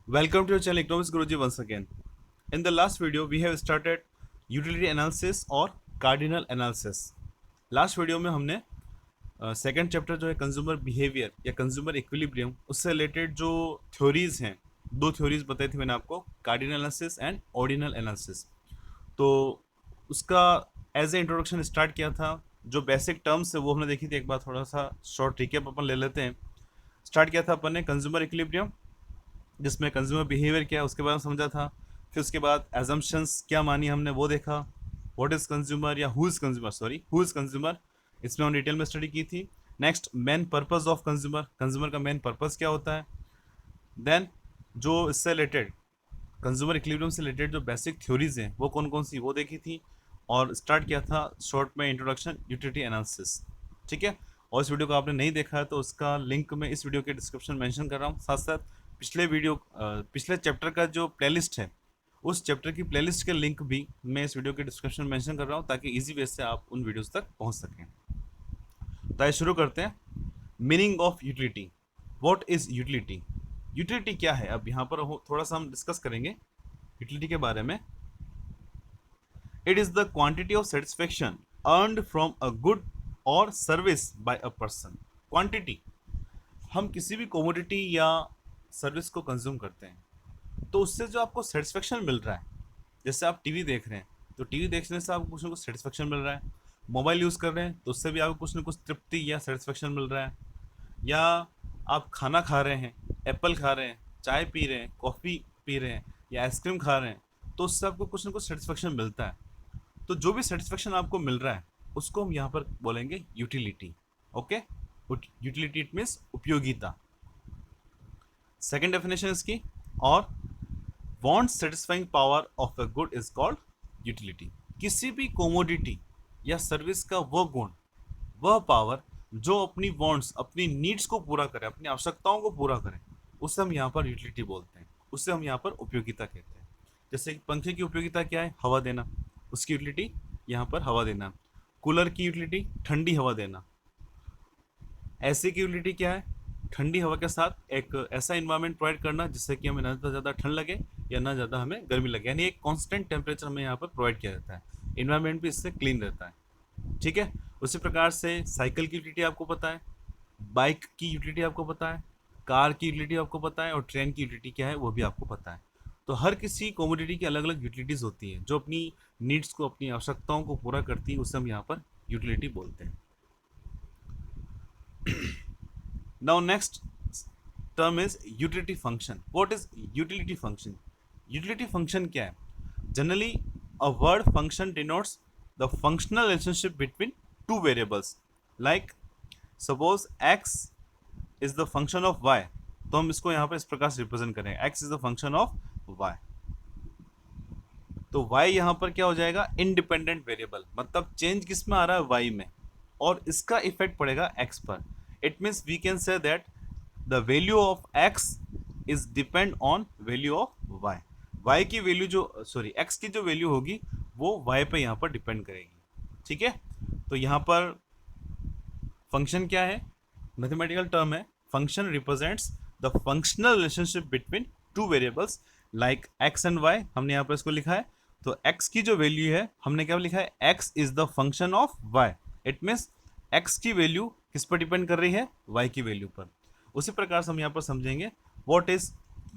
Welcome to your channel Economics Guruji once again. In the last video, we have started utility analysis और cardinal analysis. Last video में हमने second chapter जो है consumer behaviour या consumer equilibrium उससे related जो theories हैं, दो थ्योरीज बताई थी मैंने आपको, cardinal analysis and ordinal analysis. तो उसका एज ए इंट्रोडक्शन स्टार्ट किया था। जो बेसिक टर्म्स है वो हमने देखी थी, एक बार थोड़ा सा शॉर्ट रिकैप अपन ले लेते हैं। स्टार्ट किया था अपन ने कंज्यूमर इक्विलिब्रियम, जिसमें कंज्यूमर बिहेवियर क्या है उसके बारे में समझा था। फिर उसके बाद एजम्पशंस क्या मानी हमने वो देखा। व्हाट इज़ कंज्यूमर या who is consumer, sorry who is consumer, इसमें हम डिटेल में स्टडी की थी। Next main purpose of consumer, consumer का मेन पर्पस क्या होता है। देन जो इससे रिलेटेड कंज्यूमर इक्विलिब्रियम से रिलेटेड जो बेसिक थ्योरीज हैं वो कौन कौन सी वो देखी थी। और स्टार्ट किया था शॉर्ट में इंट्रोडक्शन यूटिलिटी एनालिसिस। ठीक है। और इस वीडियो को आपने नहीं देखा है तो उसका लिंक मैं इस वीडियो के डिस्क्रिप्शन मेंशन कर रहा हूँ। साथ साथ पिछले चैप्टर का जो प्लेलिस्ट है उस चैप्टर की प्लेलिस्ट के लिंक भी मैं इस वीडियो के डिस्क्रिप्शन में मेंशन कर रहा हूँ, ताकि इजी वे से आप उन वीडियोस तक पहुँच सकें। तो आइए शुरू करते हैं। Meaning of utility. What is utility? Utility क्या है, अब यहाँ पर थोड़ा सा हम डिस्कस करेंगे यूटिलिटी के बारे में। It is the quantity of satisfaction earned from a good or service by a person. Quantity, हम किसी भी कमोडिटी या सर्विस को कंज्यूम करते हैं तो उससे जो आपको सेटिस्फेक्शन मिल रहा है, जैसे आप टीवी देख रहे हैं तो टीवी देखने से आपको कुछ ना कुछ सेटिस्फेक्शन मिल रहा है। मोबाइल यूज़ कर रहे हैं तो उससे भी आपको कुछ ना कुछ तृप्ति या सेटिस्फेक्शन मिल रहा है। या आप खाना खा रहे हैं, एप्पल खा रहे हैं, चाय पी रहे हैं, कॉफ़ी पी रहे हैं या आइसक्रीम खा रहे हैं तो उससे आपको कुछ ना कुछ सेटिस्फेक्शन मिलता है। तो जो भी सेटिस्फेक्शन आपको मिल रहा है उसको हम यहाँ पर बोलेंगे utility. Okay, utility it means उपयोगिता। सेकेंड डेफिनेशन इसकी, और want satisfying power of a good is called utility. किसी भी कोमोडिटी या सर्विस का वह गुण, वह पावर जो अपनी वांट्स, अपनी नीड्स को पूरा करे, अपनी आवश्यकताओं को पूरा करे, उसे हम यहाँ पर यूटिलिटी बोलते हैं, उसे हम यहाँ पर उपयोगिता कहते हैं। जैसे कि पंखे की उपयोगिता क्या है? हवा देना, उसकी यूटिलिटी यहाँ पर हवा देना। कूलर की यूटिलिटी ठंडी हवा देना। एसी की यूटिलिटी क्या है? ठंडी हवा के साथ एक ऐसा इन्वायरमेंट प्रोवाइड करना जिससे कि हमें ना तो ज़्यादा ठंड लगे या ना ज़्यादा हमें गर्मी लगे, यानी एक कांस्टेंट टेम्परेचर हमें यहाँ पर प्रोवाइड किया जाता है। इन्वायरमेंट भी इससे क्लीन रहता है। ठीक है। उसी प्रकार से साइकिल की यूटिलिटी आपको पता है, बाइक की यूटिलिटी आपको पता है, कार की यूटिलिटी आपको पता है, और ट्रेन की यूटिलिटी क्या है वो भी आपको पता है। तो हर किसी कमोडिटी की अलग अलग यूटिलिटीज़ होती हैं जो अपनी नीड्स को, अपनी आवश्यकताओं को पूरा करती है, उसे हम यहाँ पर यूटिलिटी बोलते हैं। Now next term is utility function. What is utility function? Utility function क्या है? Generally, a word function denotes the functional relationship between two variables. Like, suppose x is the function of y, तो हम इसको यहाँ पर इस प्रकार से रिप्रेजेंट करेंगे, x is the function of y। तो y यहाँ पर क्या हो जाएगा? इंडिपेंडेंट वेरिएबल, मतलब चेंज किस में आ रहा है? y में, और इसका इफेक्ट पड़ेगा x पर। It means we can say that the value of x is depend on value of y। y की वैल्यू जो, सॉरी x की जो वैल्यू होगी वो y पे यहाँ पर डिपेंड करेगी। ठीक है। तो यहाँ पर फंक्शन क्या है? मैथमेटिकल टर्म है। Function represents the functional relationship between two variables like x and y। हमने यहाँ पर इसको लिखा है, तो x की जो वैल्यू है हमने क्या लिखा है? x is the function of y। It means x की वैल्यू किस पर डिपेंड कर रही है? y की वैल्यू पर। उसी प्रकार से हम यहाँ पर समझेंगे व्हाट इज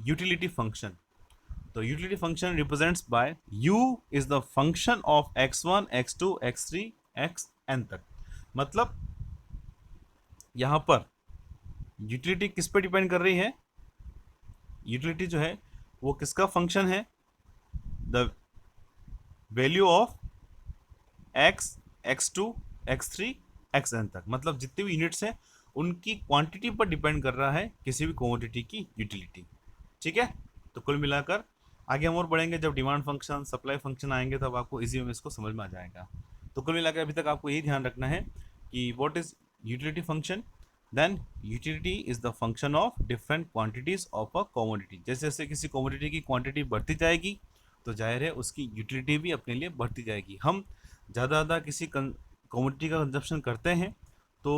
यूटिलिटी फंक्शन। तो utility function represents by u is the function of x1 x2 x3 xn तक। मतलब यहाँ पर यूटिलिटी किस पर डिपेंड कर रही है? यूटिलिटी जो है वो किसका फंक्शन है? The value of x x2 x3 xn तक, मतलब जितनी भी यूनिट्स हैं उनकी क्वांटिटी पर डिपेंड कर रहा है किसी भी कमोडिटी की यूटिलिटी। ठीक है। तो कुल मिलाकर आगे हम और बढ़ेंगे, जब डिमांड फंक्शन, सप्लाई फंक्शन आएंगे तब आपको इजी में इसको समझ में आ जाएगा। तो कुल मिलाकर अभी तक आपको यही ध्यान रखना है कि what is utility function. Then utility is the function of different quantities of a commodity. जैसे जैसे किसी कमोडिटी की क्वांटिटी बढ़ती जाएगी तो जाहिर है उसकी यूटिलिटी भी अपने लिए बढ़ती जाएगी। हम ज़्यादा किसी कमोडिटी का कंजप्शन करते हैं तो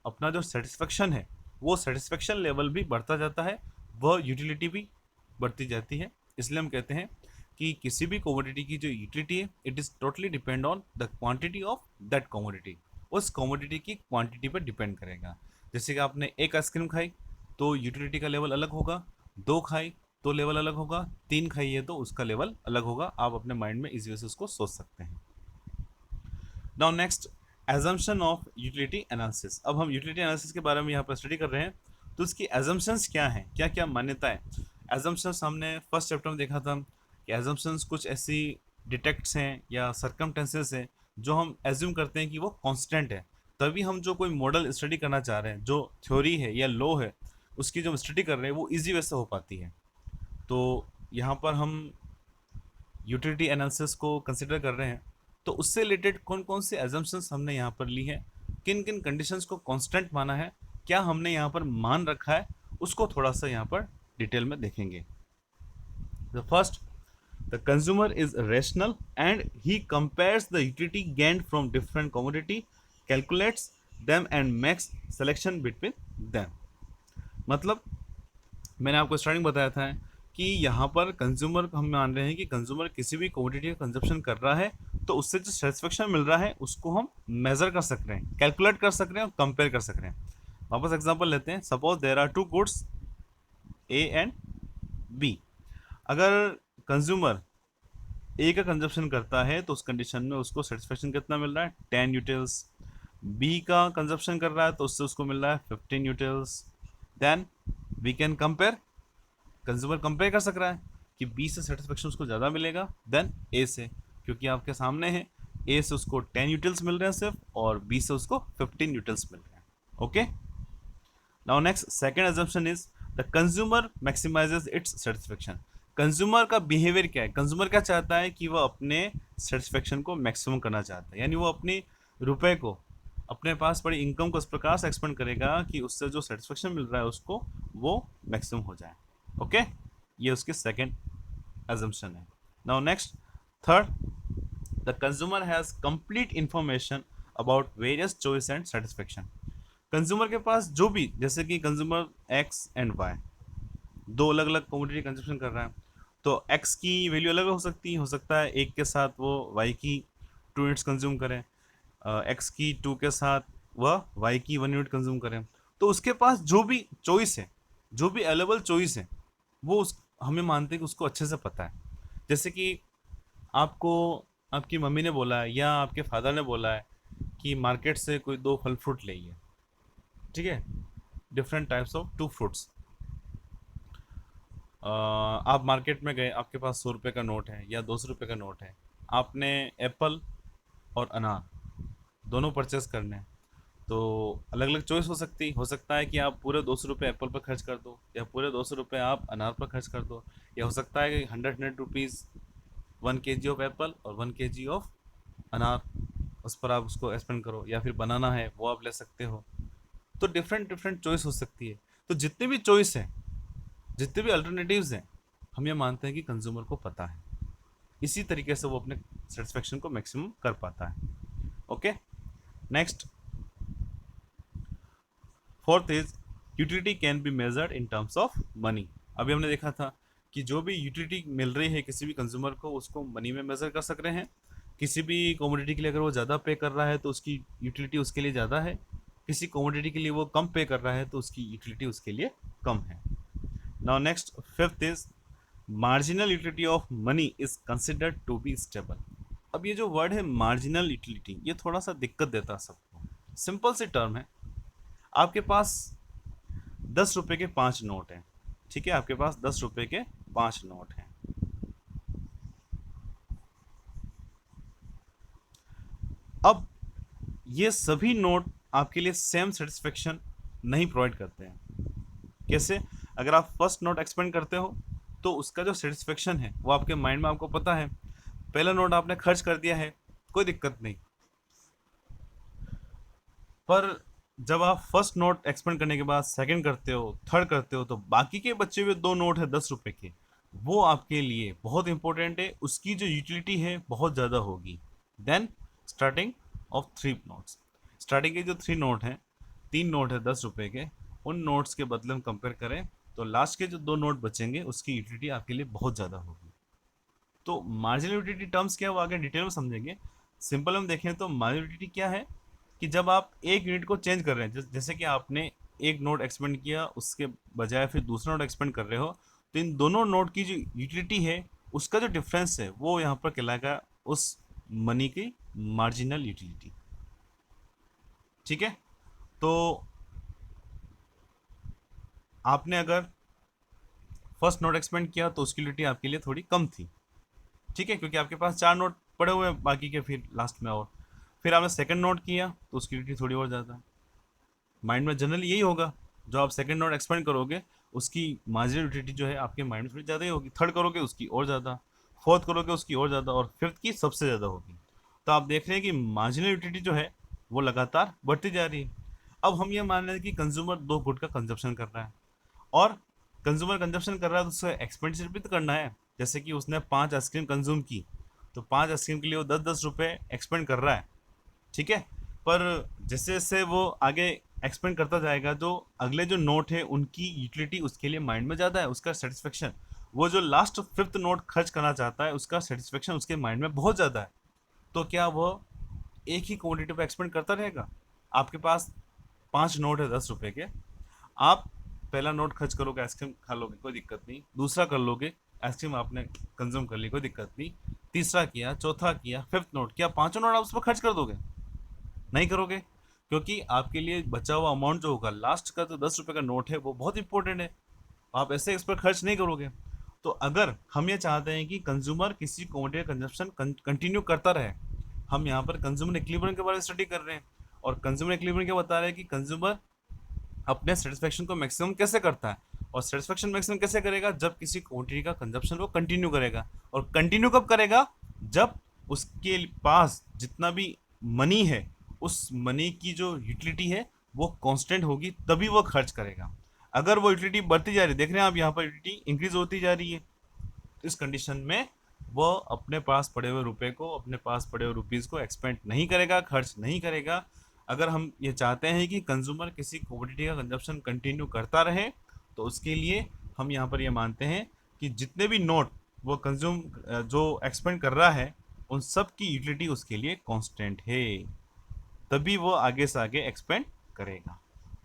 अपना जो सेटिस्फेक्शन है वो सेटिस्फेक्शन लेवल भी बढ़ता जाता है, वह यूटिलिटी भी बढ़ती जाती है। इसलिए हम कहते हैं कि किसी भी कमोडिटी की जो यूटिलिटी है it is totally depend on the quantity of that commodity. उस कमोडिटी की क्वांटिटी पर डिपेंड करेगा। जैसे कि आपने एक आइसक्रीम खाई तो यूटिलिटी का लेवल अलग होगा, 2 खाई तो लेवल अलग होगा, 3 खाइए तो उसका लेवल अलग होगा। आप अपने माइंड में इस वजह से उसको सोच सकते हैं। Now next, assumption of utility analysis. अब हम यूटिलिटी एनालिसिस के बारे में यहाँ पर स्टडी कर रहे हैं, तो उसकी एजम्पशंस क्या हैं, क्या क्या मान्यताएं। एजम्पशंस हमने फर्स्ट चैप्टर में देखा था कि एजम्पशंस कुछ ऐसी डिटेक्ट्स हैं या सरकमटेंसेस हैं जो हम एज्यूम करते हैं कि वो कांस्टेंट है, तभी हम जो कोई मॉडल स्टडी करना चाह रहे हैं, जो थ्योरी है या लॉ है, उसकी जो हम स्टडी कर रहे हैं वो ईजी वे से हो पाती है। तो यहाँ पर हम यूटिलिटी एनालिसिस को कंसिडर कर रहे हैं, तो उससे रिलेटेड कौन कौन सी एजम्पशंस हमने यहाँ पर ली है, किन किन कंडीशंस को कांस्टेंट माना है, क्या हमने यहाँ पर मान रखा है, उसको थोड़ा सा यहाँ पर डिटेल में देखेंगे। The first, the consumer is rational and he compares the utility gained from different commodity, calculates them and makes selection between them. मतलब मैंने आपको स्टार्टिंग बताया था कि यहाँ पर कंज्यूमर हम मान रहे हैं कि कंज्यूमर किसी भी कमोडिटी का कंजप्शन कर रहा है तो उससे जो सेटिस्फेक्शन मिल रहा है उसको हम मेजर कर सक रहे हैं, कैलकुलेट कर सक रहे हैं और कंपेयर कर सक रहे हैं। वापस एग्जांपल लेते हैं। Suppose there are two goods A and B. अगर कंज्यूमर ए का कंजप्शन करता है तो उस कंडीशन में उसको सेटिस्फेक्शन कितना मिल रहा है, 10 यूटिल्स। बी का कंजप्शन कर रहा है तो उससे उसको मिल रहा है 15 utils. Then we can compare, consumer compare कर सक रहा है कि बी से सेटिस्फेक्शन उसको ज़्यादा मिलेगा देन ए से, क्योंकि आपके सामने है ए से उसको 10 यूटिल्स मिल रहे हैं सिर्फ और बी से उसको 15 यूटिल्स मिल रहे हैं। Okay, now next second assumption is the consumer maximises its satisfaction. Consumer का बिहेवियर क्या है, कंज्यूमर क्या चाहता है कि वो अपने सेटिस्फेक्शन को मैक्सिमम करना चाहता है, यानी वो अपनी रुपए को, अपने पास पड़ी इनकम को इस प्रकार से एक्सपेंड करेगा कि उससे जो सेटिस्फेक्शन मिल रहा है उसको वो मैक्सिमम हो जाए। ओके, ये उसकी सेकंड assumption है। Now next third, the consumer has complete information about various choice and satisfaction. Consumer के पास जो भी, जैसे कि कंज्यूमर एक्स एंड वाई दो अलग अलग कमोडिटी कंजप्शन कर रहा है, तो एक्स की वैल्यू अलग हो सकता है एक के साथ वो वाई की 2 यूनिट्स कंज्यूम करें, एक्स की 2 के साथ वह वाई की 1 यूनिट कंज्यूम करें। तो उसके पास जो भी चॉइस है, जो भी अवेलेबल चॉइस है, वो उस हमें मानते हैं कि उसको अच्छे से पता है। जैसे कि आपको आपकी मम्मी ने बोला है या आपके फादर ने बोला है कि मार्केट से कोई 2 फल फ्रूट लाइए, ठीक है, डिफरेंट टाइप्स ऑफ 2 फ्रूट्स। आप मार्केट में गए, आपके पास 100 रुपये का नोट है या 200 रुपये का नोट है, आपने एप्पल और अनार दोनों परचेस करने हैं, तो अलग अलग चॉइस हो सकता है कि आप पूरे 200 रुपये एप्पल पर खर्च कर दो या पूरे 200 रुपये आप अनार पर खर्च कर दो, या हो सकता है कि 100 रुपीज़ 1 kg ऑफ एप्पल और 1 kg ऑफ अनार उस पर आप उसको स्पेंड करो, या फिर बनाना है वो आप ले सकते हो। तो डिफरेंट डिफरेंट चॉइस हो सकती है। तो जितने भी चॉइस हैं, जितने भी अल्टरनेटिव्स हैं, हम ये मानते हैं कि कंज्यूमर को पता है, इसी तरीके से वो अपने सेटिस्फेक्शन को मैक्सिमम कर पाता है। Okay, next fourth is utility can be measured in terms of money. अभी हमने देखा था कि जो भी यूटिलिटी मिल रही है किसी भी कंज्यूमर को, उसको मनी में मेजर कर सक रहे हैं। किसी भी कमोडिटी के लिए अगर वो ज़्यादा पे कर रहा है तो उसकी यूटिलिटी उसके लिए ज़्यादा है, किसी कमोडिटी के लिए वो कम पे कर रहा है तो उसकी यूटिलिटी उसके लिए कम है। Now next fifth is marginal utility of money is considered to be stable. अब ये जो वर्ड है मार्जिनल यूटिलिटी, ये थोड़ा सा दिक्कत देता है सबको। सिंपल सी टर्म है, आपके पास 10 रुपये के 5 नोट हैं, ठीक है, आपके पास 10 रुपये के 5 नोट हैं। अब ये सभी नोट आपके लिए सेम सेटिस्फेक्शन नहीं प्रोवाइड करते हैं। कैसे? अगर आप फर्स्ट नोट एक्सपेंड करते हो तो उसका जो सेटिस्फेक्शन है वो आपके माइंड में, आपको पता है पहला नोट आपने खर्च कर दिया है, कोई दिक्कत नहीं, पर जब आप फर्स्ट नोट एक्सपेंड करने के बाद सेकंड करते हो, थर्ड करते हो, तो बाकी के बचे हुए 2 नोट है 10 रुपये के, वो आपके लिए बहुत इंपॉर्टेंट है, उसकी जो यूटिलिटी है बहुत ज़्यादा होगी then starting of 3 notes. Starting के जो 3 नोट हैं, 3 नोट है 10 रुपये के, उन नोट्स के बदले हम कंपेयर करें तो लास्ट के जो 2 नोट बचेंगे उसकी यूटिलिटी आपके लिए बहुत ज़्यादा होगी। तो मार्जिनल यूटिलिटी टर्म्स क्या है वो आगे डिटेल में समझेंगे। सिंपल हम देखें तो मार्जिनल यूटिलिटी क्या है कि जब आप एक यूनिट को चेंज कर रहे हैं, जैसे कि आपने एक नोट एक्सपेंड किया उसके बजाय फिर दूसरा नोट एक्सपेंड कर रहे हो, तो इन दोनों नोट की जो यूटिलिटी है उसका जो डिफरेंस है वो यहाँ पर कहलाएगा उस मनी की मार्जिनल यूटिलिटी। ठीक है, तो आपने अगर फर्स्ट नोट एक्सपेंड किया तो उसकी यूटिलिटी आपके लिए थोड़ी कम थी। ठीक है, क्योंकि आपके पास 4 नोट पड़े हुए हैं बाकी के फिर लास्ट में, और फिर आपने सेकंड नोट किया तो उसकी यूटिलिटी थोड़ी और ज़्यादा है। माइंड में जनरली यही होगा, जो आप सेकंड नोट एक्सपेंड करोगे उसकी मार्जिनल यूटिलिटी जो है आपके माइंड में थोड़ी ज़्यादा ही होगी। थर्ड करोगे उसकी और ज़्यादा, फोर्थ करोगे उसकी और ज़्यादा, और फिफ्थ की सबसे ज़्यादा होगी। तो आप देख रहे हैं कि मार्जिनल यूटिलिटी जो है वो लगातार बढ़ती जा रही है। अब हम ये मान रहे हैं कि कंज्यूमर 2 गुड का कंजप्शन कर रहा है, और कंज्यूमर कंजप्शन कर रहा है तो उसे एक्सपेंडिचर भी तो करना है। जैसे कि उसने 5 आइसक्रीम कंज्यूम की, तो 5 आइसक्रीम के लिए वो 10-10 रुपये एक्सपेंड कर रहा है। ठीक है, पर जैसे जैसे वो आगे एक्सपेंड करता जाएगा, जो अगले जो नोट है उनकी यूटिलिटी उसके लिए माइंड में ज़्यादा है, उसका सेटिस्फेक्शन, वो जो लास्ट फिफ्थ नोट खर्च करना चाहता है उसका सेटिस्फेक्शन उसके माइंड में बहुत ज़्यादा है। तो क्या वो एक ही क्वांटिटी पर एक्सपेंड करता रहेगा? आपके पास 5 नोट है 10 रुपये के, आप पहला नोट खर्च करोगे, आइसक्रीम खा लोगे कोई दिक्कत नहीं, दूसरा कर लोगे, आइसक्रीम आपने कंज्यूम कर ली कोई दिक्कत नहीं, तीसरा किया, चौथा किया, फिफ्थ नोट किया, पांचों नोट आप उस पर खर्च कर दोगे? नहीं करोगे, क्योंकि आपके लिए बचा हुआ अमाउंट जो होगा लास्ट का, जो 10 रुपये का नोट है वो बहुत इंपॉर्टेंट है, आप ऐसे इस पर खर्च नहीं करोगे। तो अगर हम ये चाहते हैं कि कंज्यूमर किसी कमोडिटी का कंजप्शन कंटिन्यू करता रहे, हम यहाँ पर कंज्यूमर इक्विलिब्रियम के बारे में स्टडी कर रहे हैं, और कंज्यूमर इक्विलिब्रियम क्या बता रहे हैं कि कंज्यूमर अपने सेटिस्फेक्शन को मैक्सिमम कैसे करता है, और सेटिस्फेक्शन मैक्सिमम कैसे करेगा? जब किसी क्वांटिटी का कंजप्शन वो कंटिन्यू करेगा। और कंटिन्यू कब करेगा? जब उसके पास जितना भी मनी है उस मनी की जो यूटिलिटी है वो कांस्टेंट होगी, तभी वो खर्च करेगा। अगर वो यूटिलिटी बढ़ती जा रही है, देख रहे हैं आप यहाँ पर यूटिलिटी इंक्रीज होती जा रही है, तो इस कंडीशन में वो अपने पास पड़े हुए रुपए को, अपने पास पड़े हुए रुपीज़ को एक्सपेंड नहीं करेगा, खर्च नहीं करेगा। अगर हम ये चाहते हैं कि कंज्यूमर किसी कमोडिटी का कंजप्शन कंटिन्यू करता रहे, तो उसके लिए हम यहाँ पर ये मानते हैं कि जितने भी नोट वो कंज्यूम जो एक्सपेंड कर रहा है उन सब की यूटिलिटी उसके लिए कांस्टेंट है, तभी वो आगे से आगे एक्सपेंड करेगा।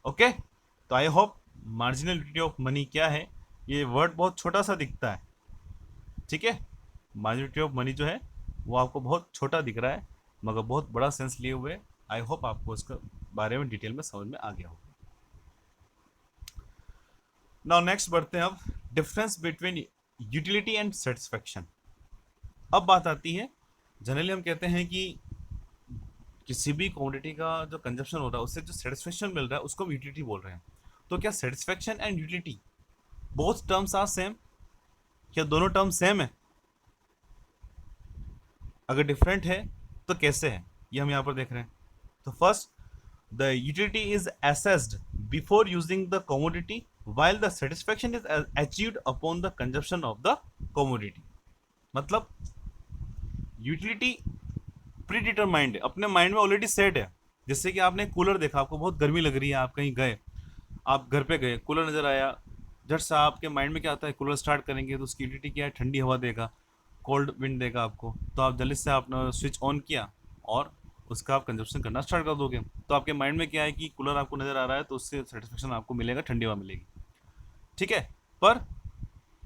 ओके, तो I hope marginal utility of money क्या है, ये वर्ड बहुत छोटा सा दिखता है। ठीक है, मार्जिनल ऑफ मनी जो है वो आपको बहुत छोटा दिख रहा है, मगर बहुत बड़ा सेंस लिए हुए। आई होप आपको इसके बारे में डिटेल में समझ में आ गया होगा। नाउ नेक्स्ट बढ़ते हैं अब difference between utility and satisfaction. अब बात आती है, जनरली हम कहते हैं कि किसी भी क्वांटिटी का जो कंजप्शन हो रहा है उससे जो सेटिस्फेक्शन मिल रहा है उसको हम यूटिलिटी बोल रहे हैं। तो क्या satisfaction and utility both terms are same? क्या दोनों टर्म सेम है? अगर डिफरेंट है तो कैसे है, ये हम यहाँ पर देख रहे हैं। तो first, the utility is assessed before using the commodity while the satisfaction is achieved upon the consumption of the commodity। मतलब यूटिलिटी प्री डिटरमाइंड है, अपने माइंड में ऑलरेडी सेट है। जैसे कि आपने कूलर देखा, आपको बहुत गर्मी लग रही है, आप कहीं गए, आप घर पे गए, कूलर नज़र आया, झट से आपके माइंड में क्या आता है, कूलर स्टार्ट करेंगे तो उसकी यूटिलिटी क्या है, ठंडी हवा देगा, कोल्ड विंड देगा आपको। तो आप जल्दी से आपने स्विच ऑन किया और उसका आप कंजप्शन करना स्टार्ट कर दोगे। तो आपके माइंड में क्या है कि कूलर आपको नज़र आ रहा है तो उससे सेटिस्फेक्शन आपको मिलेगा, ठंडी हवा मिलेगी। ठीक है, पर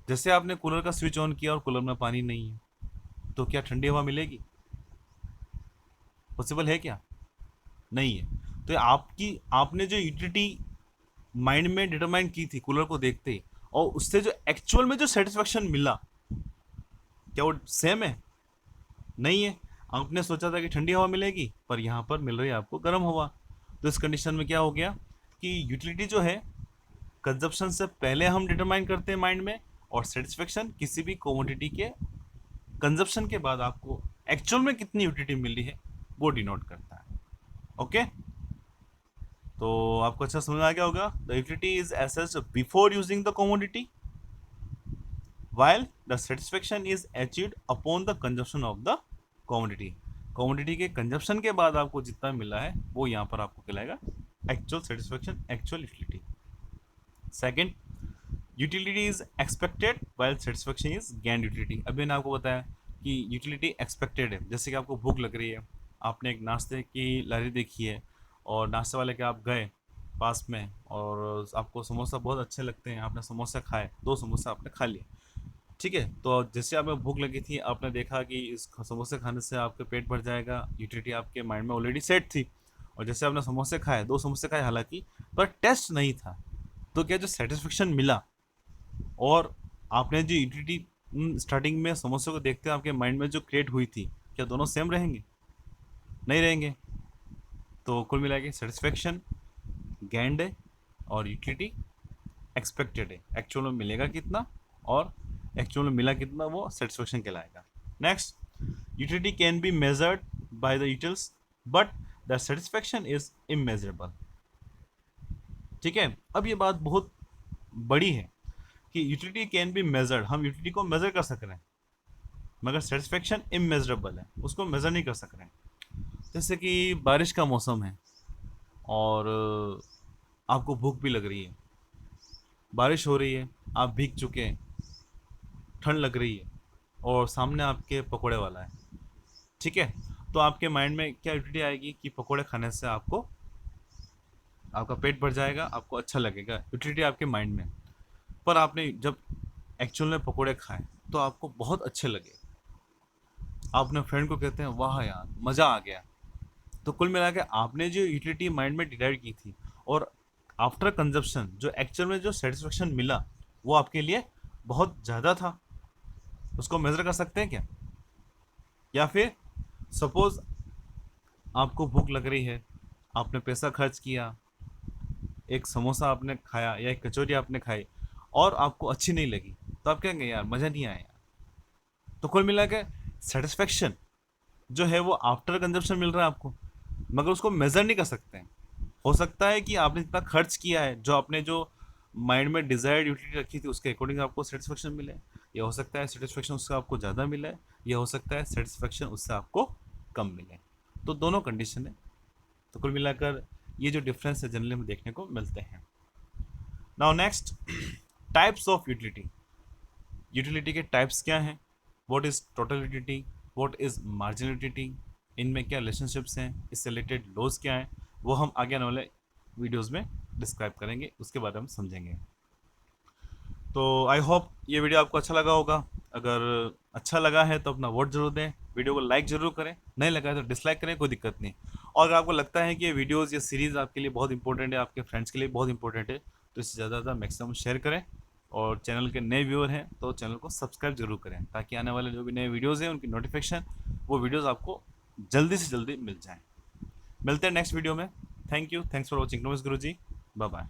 जैसे आपने कूलर का स्विच ऑन किया और कूलर में पानी नहीं है, तो क्या ठंडी हवा मिलेगी? पॉसिबल है क्या? नहीं है। तो आपने जो यूटिलिटी माइंड में डिटरमाइन की थी कूलर को देखते ही, और उससे जो एक्चुअल में जो सेटिस्फेक्शन मिला, क्या वो सेम है? नहीं है। आपने सोचा था कि ठंडी हवा मिलेगी, पर यहाँ पर मिल रही है आपको गर्म हवा। तो इस कंडीशन में क्या हो गया कि यूटिलिटी जो है कंजप्शन से पहले हम डिटरमाइन करते हैं माइंड में, और सेटिस्फेक्शन किसी भी कमोडिटी के कंजप्शन के बाद आपको एक्चुअल में कितनी यूटिलिटी मिली है वो डिनोट करता है। ओके, तो आपको अच्छा समझ आ गया होगा। The utility is assessed before using the commodity while the satisfaction is achieved upon the consumption of the commodity। Commodity के कंजप्शन के बाद आपको जितना मिला है वो यहाँ पर आपको कहलाएगा actual satisfaction, actual utility. Second, utility is expected while satisfaction is gain utility. अभी मैंने आपको बताया कि यूटिलिटी एक्सपेक्टेड है, जैसे कि आपको भूख लग रही है, आपने एक नाश्ते की लारी देखी है और नाश्ते वाले के आप गए पास में और आपको समोसा बहुत अच्छे लगते हैं, आपने समोसा खाए, 2 समोसा आपने खा लिए, ठीक है। तो जैसे आपको भूख लगी थी, आपने देखा कि इस समोसे खाने से आपके पेट भर जाएगा, यूटिलिटी आपके माइंड में ऑलरेडी सेट थी। और जैसे आपने समोसे खाए, 2 समोसे खाए हालांकि, पर टेस्ट नहीं था, तो क्या जो सेटिस्फेक्शन मिला और आपने जो यूटिलिटी स्टार्टिंग में समोसे को देखते हैं आपके माइंड में जो क्रिएट हुई थी, क्या दोनों सेम रहेंगे? नहीं रहेंगे। तो कुल मिला के सेटिस्फेक्शन गेंड है और यूटिलिटी एक्सपेक्टेड है। एक्चुअल में मिलेगा कितना और एक्चुअल में मिला कितना, वो सेटिस्फेक्शन कहलाएगा। Next, utility can be measured by the utils but the satisfaction is immeasurable. ठीक है, अब ये बात बहुत बड़ी है कि यूटिलिटी कैन बी मेजर्ड, हम यूटिलिटी को मेजर कर सक रहे हैं मगर सेटिस्फेक्शन इमेजरेबल है, उसको मेजर नहीं कर सक रहे हैं। जैसे कि बारिश का मौसम है और आपको भूख भी लग रही है, बारिश हो रही है, आप भीग चुके हैं, ठंड लग रही है और सामने आपके पकोड़े वाला है, ठीक है। तो आपके माइंड में क्या यूटिलिटी आएगी कि पकोड़े खाने से आपको आपका पेट भर जाएगा, आपको अच्छा लगेगा, यूटिलिटी आपके माइंड में। पर आपने जब एक्चुअल में पकोड़े खाए तो आपको बहुत अच्छे लगे, आप अपने फ्रेंड को कहते हैं वाह यार मज़ा आ गया। तो कुल मिला के आपने जो यूटिलिटी माइंड में डिसाइड की थी और आफ्टर कंजप्शन जो एक्चुअल में जो सेटिस्फेक्शन मिला वो आपके लिए बहुत ज़्यादा था, उसको मेज़र कर सकते हैं क्या? या फिर सपोज आपको भूख लग रही है, आपने पैसा खर्च किया, एक समोसा आपने खाया या एक कचौरी आपने खाई और आपको अच्छी नहीं लगी, तो आप कहेंगे यार मज़ा नहीं आया। तो कुल मिला के सेटिस्फेक्शन जो है वो आफ्टर कंजप्शन मिल रहा है आपको, मगर उसको मेज़र नहीं कर सकते हैं। हो सकता है कि आपने जितना खर्च किया है, जो आपने जो माइंड में डिज़ायर्ड यूटिलिटी रखी थी उसके अकॉर्डिंग आपको सेटिस्फेक्शन मिले, या हो सकता है सेटिस्फेक्शन उससे आपको ज़्यादा मिले, या हो सकता है सेटिस्फेक्शन उससे आपको कम मिले। तो दोनों कंडीशन है। तो कुल मिलाकर ये जो डिफरेंस है जनरली में देखने को मिलते हैं। Now next, types of utility. Utility के टाइप्स क्या हैं? What is total utility, what is marginal utility, इनमें क्या रिलेशनशिप्स हैं, इससे रिलेटेड लॉज क्या हैं, वो हम आगे आने वाले वीडियोज़ में डिस्क्राइब करेंगे, उसके बारे में समझेंगे। तो आई होप ये वीडियो आपको अच्छा लगा होगा। अगर अच्छा लगा है तो अपना वोट जरूर दें, वीडियो को लाइक जरूर करें, नहीं लगा है तो डिसलाइक करें, कोई दिक्कत नहीं। और अगर आपको लगता है कि ये वीडियोज़ या सीरीज़ आपके लिए बहुत इंपॉर्टेंट है, आपके फ्रेंड्स के लिए बहुत इंपॉर्टेंट है, तो इससे ज़्यादा मैक्सिमम शेयर करें। और चैनल के नए व्यूअर हैं तो चैनल को सब्सक्राइब जरूर करें, ताकि आने वाले जो भी नए वीडियोज़ हैं उनकी नोटिफिकेशन, वो वीडियोज़ आपको जल्दी से जल्दी मिल जाएँ। मिलते हैं नेक्स्ट वीडियो में। Thank you, thanks for watching. नमस्कार गुरु जी, बाय बाय।